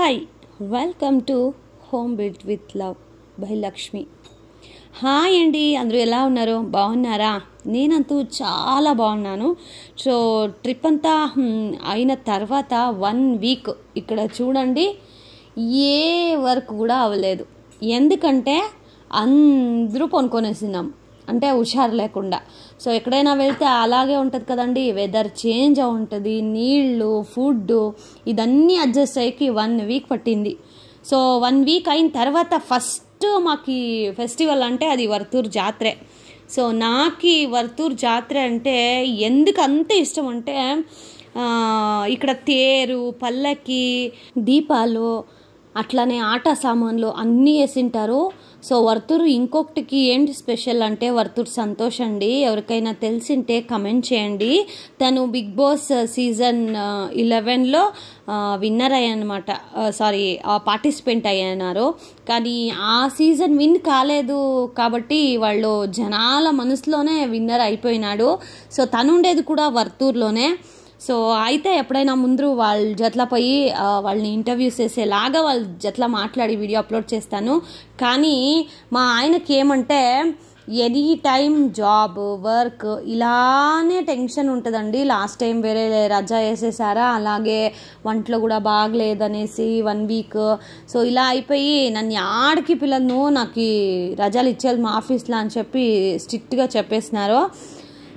Hi, welcome to home built with love by Lakshmi. Hi అండి, అందరూ ఎలా ఉన్నారు? బాగున్నారా? నేనంతూ చాలా బాగున్నాను. సో ట్రిప్ అంతా అయిన తర్వాత 1 వీక్ ఇక్కడ చూడండి, ఏ వర్క్ కూడా అవ్వలేదు. ఎందుకంటే అందరూ కొనుక్కొనేసినాం, అంటే హుషారు లేకుండా. సో ఎక్కడైనా వెళ్తే అలాగే ఉంటుంది కదండి, వెదర్ చేంజ్ ఉంటుంది, నీళ్ళు, ఫుడ్ ఇదన్నీ అడ్జస్ట్ అయ్యి 1 వీక్ పట్టింది. సో 1 వీక్ అయిన తర్వాత ఫస్ట్ మాకు ఫెస్టివల్ అంటే అది వర్తూరు జాతరే. సో నాకు వర్తూరు జాతర అంటే ఎందుకు అంత ఇష్టం అంటే ఇక్కడ తేరు, పల్లకి, దీపాలు, అట్లానే ఆట సామాన్లు అన్నీ వేసింటారు. సో వర్తూరు ఇంకొకటికి ఏంటి స్పెషల్ అంటే వర్తూరు సంతోష్ అండి. ఎవరికైనా తెలిసింటే కమెంట్ చేయండి. తను బిగ్ బాస్ సీజన్ 11లో విన్నర్ అయ్యానమాట, పార్టిసిపెంట్ అయ్యారు. కానీ ఆ సీజన్ విన్ కాలేదు కాబట్టి వాళ్ళు జనాల మనసులోనే విన్నర్ అయిపోయినాడు. సో తను ఉండేది కూడా వర్తూరులోనే. సో అయితే ఎప్పుడైనా ముందు వాళ్ళ జట్ల పోయి వాళ్ళని ఇంటర్వ్యూస్ చేసేలాగా వాళ్ళ జట్ల మాట్లాడి వీడియో అప్లోడ్ చేస్తాను. కానీ మా ఆయనకి ఏమంటే ఎనీ టైం జాబ్, వర్క్ ఇలానే టెన్షన్ ఉంటుందండి. లాస్ట్ టైం వేరే రజా వేసేసారా, అలాగే వంటలో కూడా బాగలేదనేసి 1 వీక్. సో ఇలా అయిపోయి నన్ను ఆడికి పిల్లలను నాకు రజాలు ఇచ్చేది మా ఆఫీస్లో అని చెప్పి స్ట్రిక్ట్గా చెప్పేసినారు.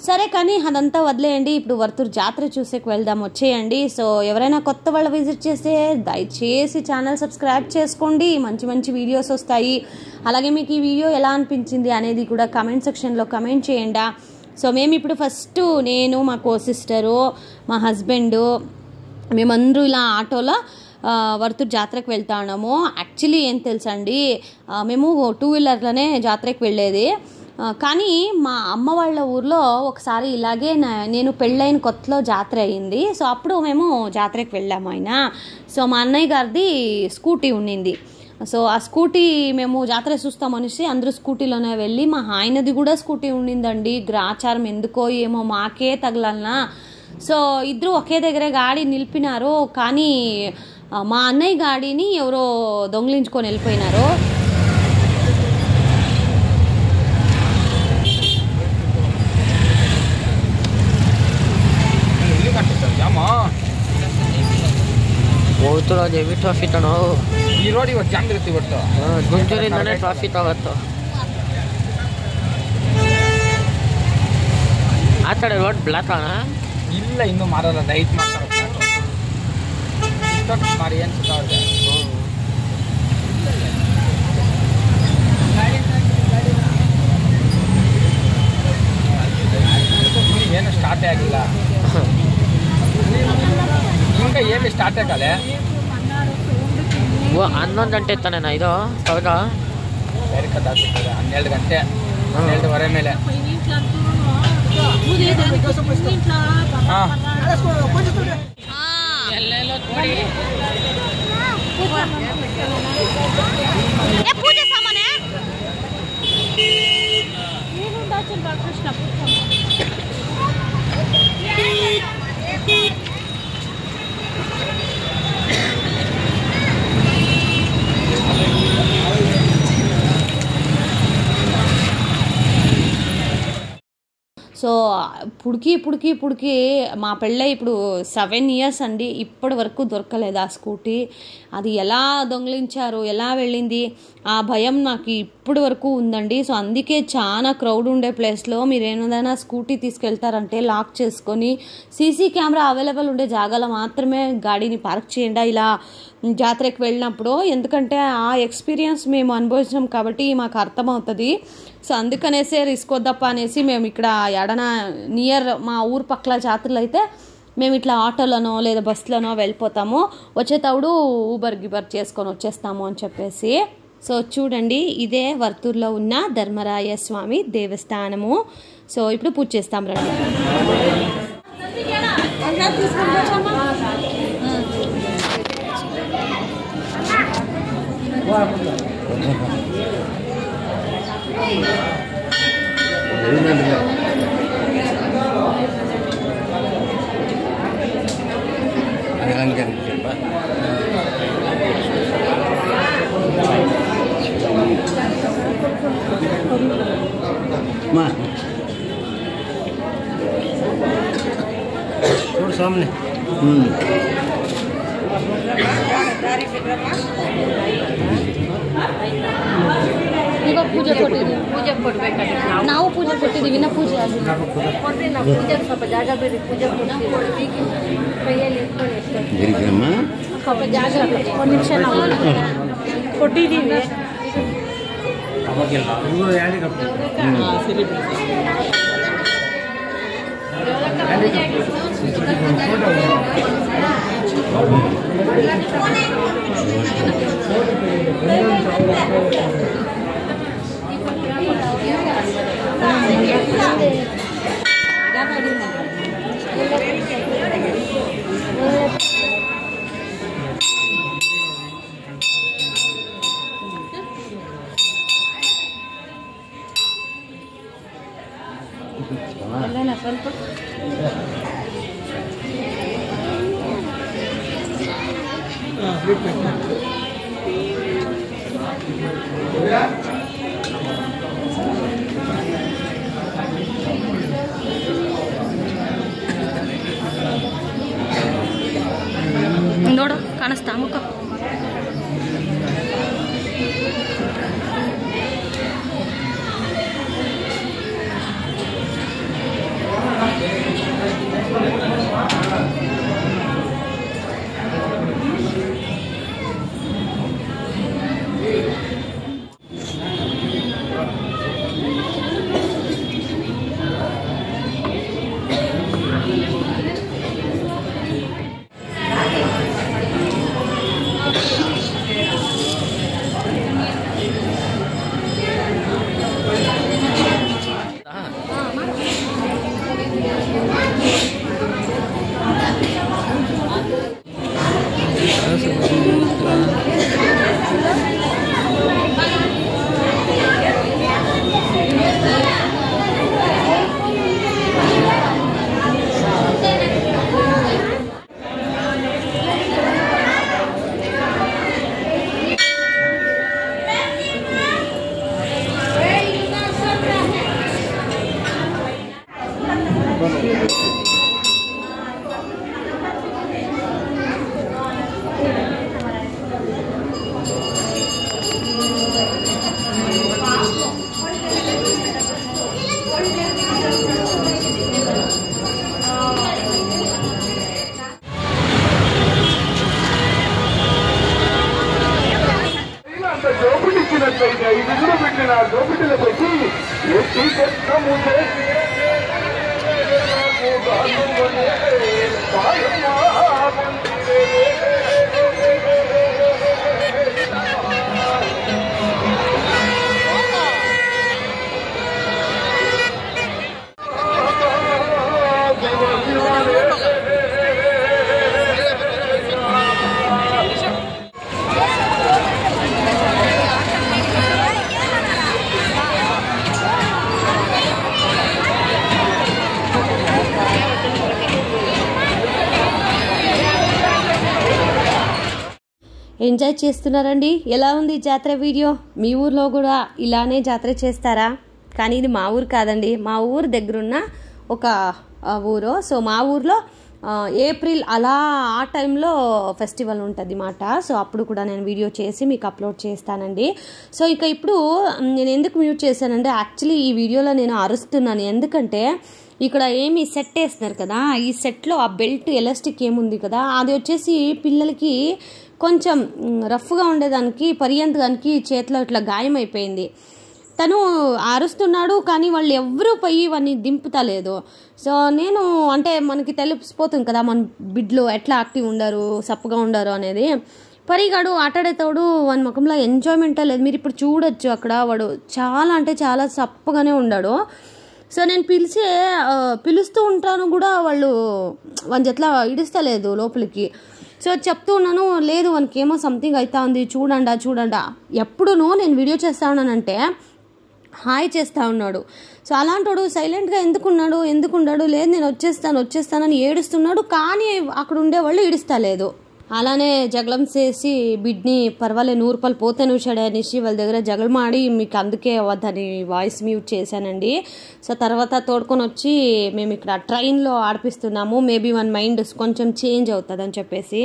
సరే కానీ అదంతా వదిలేయండి, ఇప్పుడు వర్తూరు జాతర చూసేకి వెళ్దాం, వచ్చేయండి. సో ఎవరైనా కొత్త వాళ్ళు విజిట్ చేస్తే దయచేసి ఛానల్ సబ్స్క్రైబ్ చేసుకోండి, మంచి మంచి వీడియోస్ వస్తాయి. అలాగే మీకు ఈ వీడియో ఎలా అనిపించింది అనేది కూడా కమెంట్ సెక్షన్లో కమెంట్ చేయండి. సో మేము ఇప్పుడు ఫస్ట్ నేను, మా సిస్టరు, మా హస్బెండు, మేమందరూ ఇలా ఆటోలో వర్తూరు జాతరకు వెళ్తా ఉన్నాము. యాక్చువల్లీ ఏం తెలుసండి, మేము 2 వీలర్లోనే జాతరకు వెళ్ళేది. కానీ మా అమ్మ వాళ్ళ ఊర్లో ఒకసారి ఇలాగే నేను పెళ్ళైన కొత్తలో జాతర అయ్యింది. సో అప్పుడు మేము జాతరకి వెళ్ళాము అయినా. సో మా అన్నయ్య గారిది స్కూటీ ఉండింది. సో ఆ స్కూటీ మేము జాతర చూస్తామనేసి అందరూ స్కూటీలోనే వెళ్ళి, మా ఆయనది కూడా స్కూటీ ఉండిందండి. గ్రాచారం ఎందుకో ఏమో మాకే తగలన్నా. సో ఇద్దరు ఒకే దగ్గర గాడి నిలిపినారు. కానీ మా అన్నయ్య గాడిని ఎవరో దొంగిలించుకొని వెళ్ళిపోయినారు. ಹೋಗ್ತಿರೋದು ಟ್ರಾಫಿ ತನೋ ಈ ರೋಡ್ ಇವತ್ತು ಜಾಮ್ ಇರುತ್ತೆ. ಇವತ್ತು ಗುಂಟೂರಿಂದನೇ ಟ್ರಾಫಿ ತಗತ್ತು. ಆ ಕಡೆ ರೋಡ್ ಬ್ಲಾಕ್ ಅಣ್ಣ? ಇಲ್ಲ, ಇನ್ನೂ ಮಾರಲ್ಲ, ನೈಟ್ ಮಾಡ್ತಾರೆ. ಮಾರಿ ಏನು ಸಿಗ್ತಾವೆ ಏನು ಸ್ಟಾರ್ಟೇ ಆಗಿಲ್ಲ, ఇంకా ఏమి స్టార్ట్ కాలే. 11 ಗಂಟೆ ತಾನೇನಾ ಇದು? ಹೌದಾ? ಬೇರೆ ಕದಾಗ್ತದೆ 12 ಗಂಟೆ, 12:15 ಮೇಲೆ. పూజ సామానే సో పుడికి మా పెళ్ళై ఇప్పుడు 7 ఇయర్స్ అండి, ఇప్పటి వరకు దొరకలేదు ఆ స్కూటీ. అది ఎలా దొంగిలించారు, ఎలా వెళ్ళింది, ఆ భయం నాకు ఇప్పటి వరకు ఉందండి. సో అందుకే చాలా క్రౌడ్ ఉండే ప్లేస్లో మీరు ఏదైనా స్కూటీ తీసుకెళ్తారంటే లాక్ చేసుకొని సీసీ కెమెరా అవైలబుల్ ఉండే జాగాలో మాత్రమే గాడిని పార్క్ చేయండి ఇలా జాతరకి వెళ్ళినప్పుడు. ఎందుకంటే ఆ ఎక్స్పీరియన్స్ మేము అనుభవించాం కాబట్టి మాకు అర్థమవుతుంది. సో అందుకనేసే రిస్క్ వద్దప్ప అనేసి మేము ఇక్కడ ఎడన నియర్ మా ఊరు పక్కల జాతరలు అయితే మేము ఇట్లా ఆటోలోనో లేదా బస్సులోనో వెళ్ళిపోతాము, వచ్చేటప్పుడు ఊబర్ గిబర్ చేసుకొని వచ్చేస్తాము అని చెప్పేసి. సో చూడండి, ఇదే వర్తూరులో ఉన్న ధర్మరాయ స్వామి దేవస్థానము. సో ఇప్పుడు పూజ చేస్తాం రండి. Jangan చూడు సామ్ని ಈಗ ಪೂಜೆ ಕೊಟ್ಟಿದ್ದೀವಿ, ಪೂಜೆ ಕೊಡ್ಬೇಕಾದ್ರೆ ನಾವು ಪೂಜೆ ಕೊಟ್ಟಿದ್ದೀವಿ, ಇನ್ನ ಪೂಜೆ ಆಗಿಲ್ಲ. ನಾವು ಪೂಜೆ ಸ್ವಲ್ಪ ಜಾಗ ಬೇರೆ ಪೂಜೆ ಕೈಯಲ್ಲಿ ಸ್ವಲ್ಪ ಜಾಗ ಒಂದು ನಿಮಿಷ ನಾವು ಕೊಟ್ಟಿದ್ದೀವಿ. ಸ್ವಲ್ಪ ನೋಡು ಕಾಣಿಸ್ತಾ ಮುಖ. ఎంజాయ్ చేస్తున్నారండి. ఎలా ఉంది జాతర వీడియో? మీ ఊర్లో కూడా ఇలానే జాతర చేస్తారా? కానీ ఇది మా ఊరు కాదండి, మా ఊరు దగ్గరున్న ఒక ఊరు. సో మా ఊర్లో ఏప్రిల్ అలా ఆ టైంలో ఫెస్టివల్ ఉంటుంది మాట. సో అప్పుడు కూడా నేను వీడియో చేసి మీకు అప్లోడ్ చేస్తానండి. సో ఇక ఇప్పుడు నేను ఎందుకు మ్యూట్ చేశానంటే, యాక్చువల్లీ ఈ వీడియోలో నేను అరుస్తున్నాను. ఎందుకంటే ఇక్కడ ఏమి సెట్ వేస్తున్నారు కదా, ఈ సెట్లో ఆ బెల్ట్ ఎలాస్టిక్ ఏముంది కదా, అది వచ్చేసి పిల్లలకి కొంచెం రఫ్గా ఉండేదానికి పరియంతడానికి చేతిలో ఇట్లా గాయమైపోయింది. తను అరుస్తున్నాడు కానీ వాళ్ళు ఎవరూ పోయి వాడిని దింపుతలేదు. సో నేను అంటే మనకి తెలిసిపోతుంది కదా మన బిడ్డలు ఎట్లా యాక్టివ్ ఉండరు, సప్పగా ఉండరు అనేది. పరిగాడు ఆటాడేతాడు, వాని ముఖంలో ఎంజాయ్మెంటే లేదు. మీరు ఇప్పుడు చూడొచ్చు అక్కడ వాడు చాలా అంటే చాలా సప్పగానే ఉన్నాడు. సో నేను పిలుస్తూ ఉంటాను కూడా వాళ్ళు వాని జట్లా ఇడుస్తలేదు లోపలికి. సో చెప్తూ ఉన్నాను, లేదు వానికి ఏమో సంథింగ్ అవుతా ఉంది, చూడండా. ఎప్పుడునూ నేను వీడియో చేస్తా ఉన్నానంటే హాయ్ చేస్తూ ఉన్నాడు. సో అలాంటాడు సైలెంట్గా ఎందుకున్నాడు, లేదు నేను వచ్చేస్తానని ఏడుస్తున్నాడు. కానీ అక్కడ ఉండేవాళ్ళు ఇడుస్తలేదు. అలానే జగలం చేసి బిడ్ని పర్వాలే 100 రూపాయలు పోతే నువ్వు అనేసి వాళ్ళ దగ్గర జగలమాడి మీకు అందుకే దాని వాయిస్ మ్యూట్ చేశానండి. సో తర్వాత తోడుకొని వచ్చి మేము ఇక్కడ ట్రైన్లో ఆడిపిస్తున్నాము. మేబీ మన మైండ్ కొంచెం చేంజ్ అవుతుంది అని చెప్పేసి.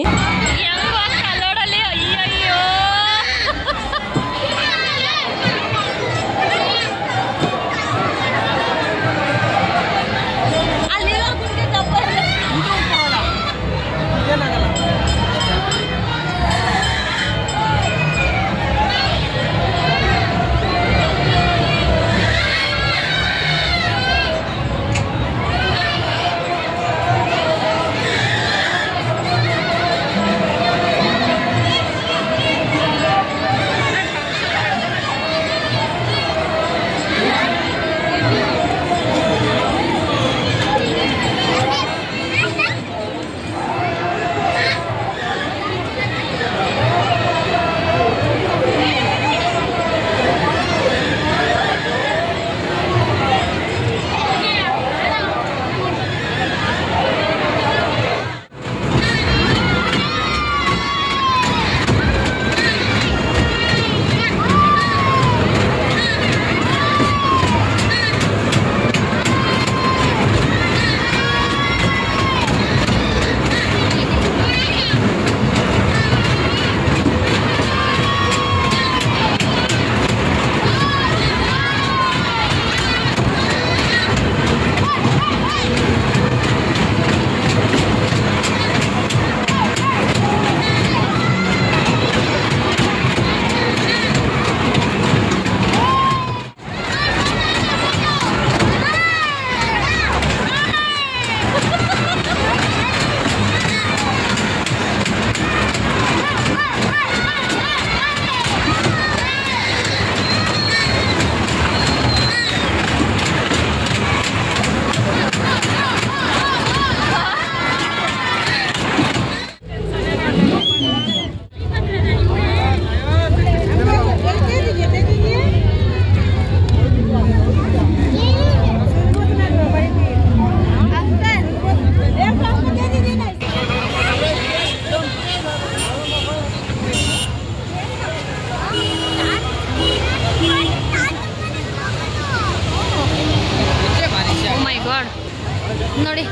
ನೋಡಿ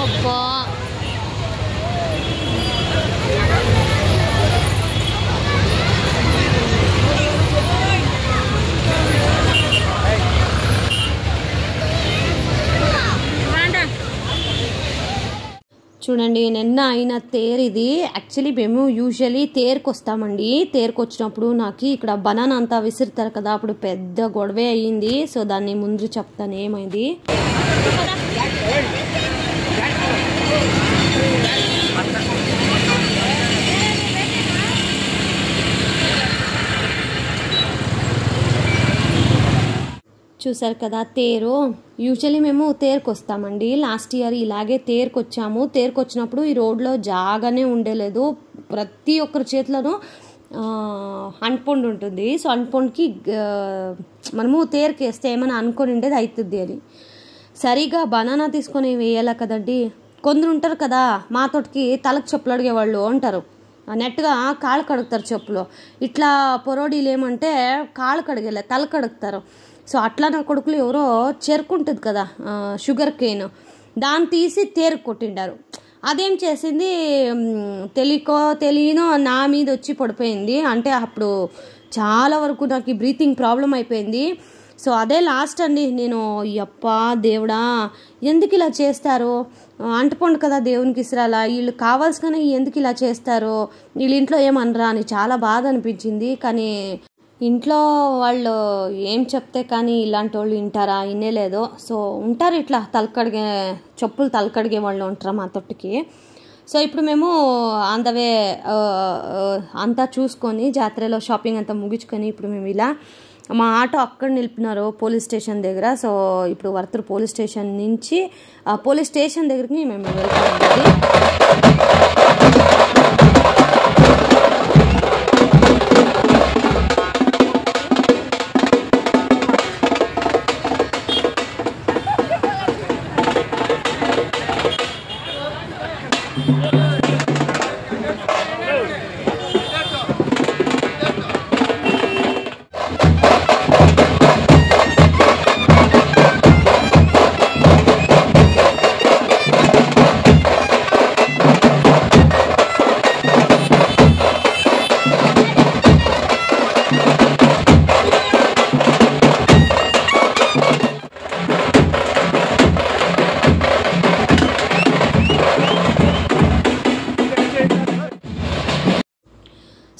ಅಬ್ಬಾ చూడండి నిన్న అయిన తేర్ ఇది. యాక్చువల్లీ మేము యూజువలీ తేరుకు వస్తామండి. తేరుకు వచ్చినప్పుడు నాకు ఇక్కడ బనానా అంతా విసురుతారు కదా, అప్పుడు పెద్ద గొడవే అయ్యింది. సో దాన్ని ముందు చెప్తాను ఏమైంది. చూసారు కదా తేరు. యూజువల్లీ మేము తేరుకు వస్తామండి. లాస్ట్ ఇయర్ ఇలాగే తేరుకు వచ్చాము. తేరుకు వచ్చినప్పుడు ఈ రోడ్లో జాగానే ఉండలేదు. ప్రతి ఒక్కరి చేతిలోనూ అంటుపండు ఉంటుంది. సో అంటుపండుకి మనము తేరుకి వేస్తే ఏమైనా అనుకొని ఉండేది అవుతుంది అని సరిగా బనానా తీసుకొని వేయాలి కదండి. కొందరు ఉంటారు కదా మా తోటికి తలకు చెప్పులు అడిగేవాళ్ళు అంటారు, నెట్గా కాళ్ళు కడుగుతారు చెప్పులు. ఇట్లా పొరోడీలు ఏమంటే కాళ్ళు కడిగేలే తల కడుగుతారు. సో అట్లా నా కొడుకులు ఎవరో చెరుకుంటుంది కదా షుగర్ కేన్, దాన్ని తీసి తేరుకు కొట్టిండారు. అదేం చేసింది తెలియనో నా మీద వచ్చి పడిపోయింది. అంటే అప్పుడు చాలా వరకు నాకు బ్రీతింగ్ ప్రాబ్లం అయిపోయింది. సో అదే లాస్ట్ అండి. నేను అప్పా దేవుడా ఎందుకు ఇలా చేస్తారు, అంటుపండు కదా దేవునికి ఇస్రాలా, వీళ్ళు కావాల్సిన ఎందుకు ఇలా చేస్తారు, వీళ్ళ ఇంట్లో ఏమనరా అని చాలా బాధ అనిపించింది. కానీ ఇంట్లో వాళ్ళు ఏం చెప్తే కానీ ఇలాంటి వాళ్ళు వింటారా, వినేలేదు. సో ఉంటారు ఇట్లా తలకడిగే చెప్పులు తలకడిగే వాళ్ళు ఉంటారు మా తొట్టుకి. సో ఇప్పుడు మేము ఆన్ ద వే అంతా చూసుకొని జాతరలో షాపింగ్ అంతా ముగించుకొని ఇప్పుడు మేము ఇలా మా ఆటో అక్కడ నిలిపినారు పోలీస్ స్టేషన్ దగ్గర. సో ఇప్పుడు వర్తూరు పోలీస్ స్టేషన్ నుంచి పోలీస్ స్టేషన్ దగ్గరికి మేము వెళ్తామండి.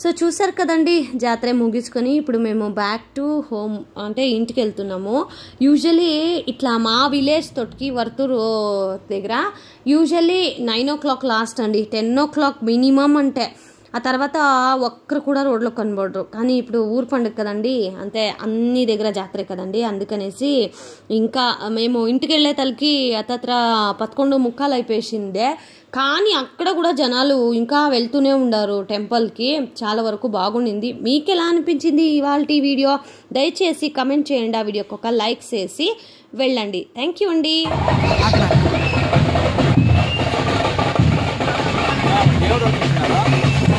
సో చూసారు కదండి జాతర ముగించుకొని ఇప్పుడు మేము బ్యాక్ టు హోమ్ అంటే ఇంటికి వెళ్తున్నాము. యూజువలీ ఇట్లా మా విలేజ్ తోటికి వర్తూరు దగ్గర యూజువల్లీ 9 o'clock లాస్ట్ అండి, 10 o'clock మినిమం. అంటే ఆ తర్వాత ఒక్కరు కూడా రోడ్లో కనబడరు. కానీ ఇప్పుడు ఊరు పండుగ కదండి, అంటే అన్ని దగ్గర జాతరే కదండి, అందుకనేసి ఇంకా మేము ఇంటికి వెళ్ళే తలకి అతత్ర 11:45 అయిపోయిందే. కానీ అక్కడ కూడా జనాలు ఇంకా వెళ్తూనే ఉండారు టెంపుల్కి. చాలా వరకు బాగుండింది. మీకు ఎలా అనిపించింది ఇవాళ వీడియో? దయచేసి కమెంట్ చేయండి, ఆ వీడియోకి ఒక లైక్ చేసి వెళ్ళండి. థ్యాంక్ యూ అండి. దేవుడు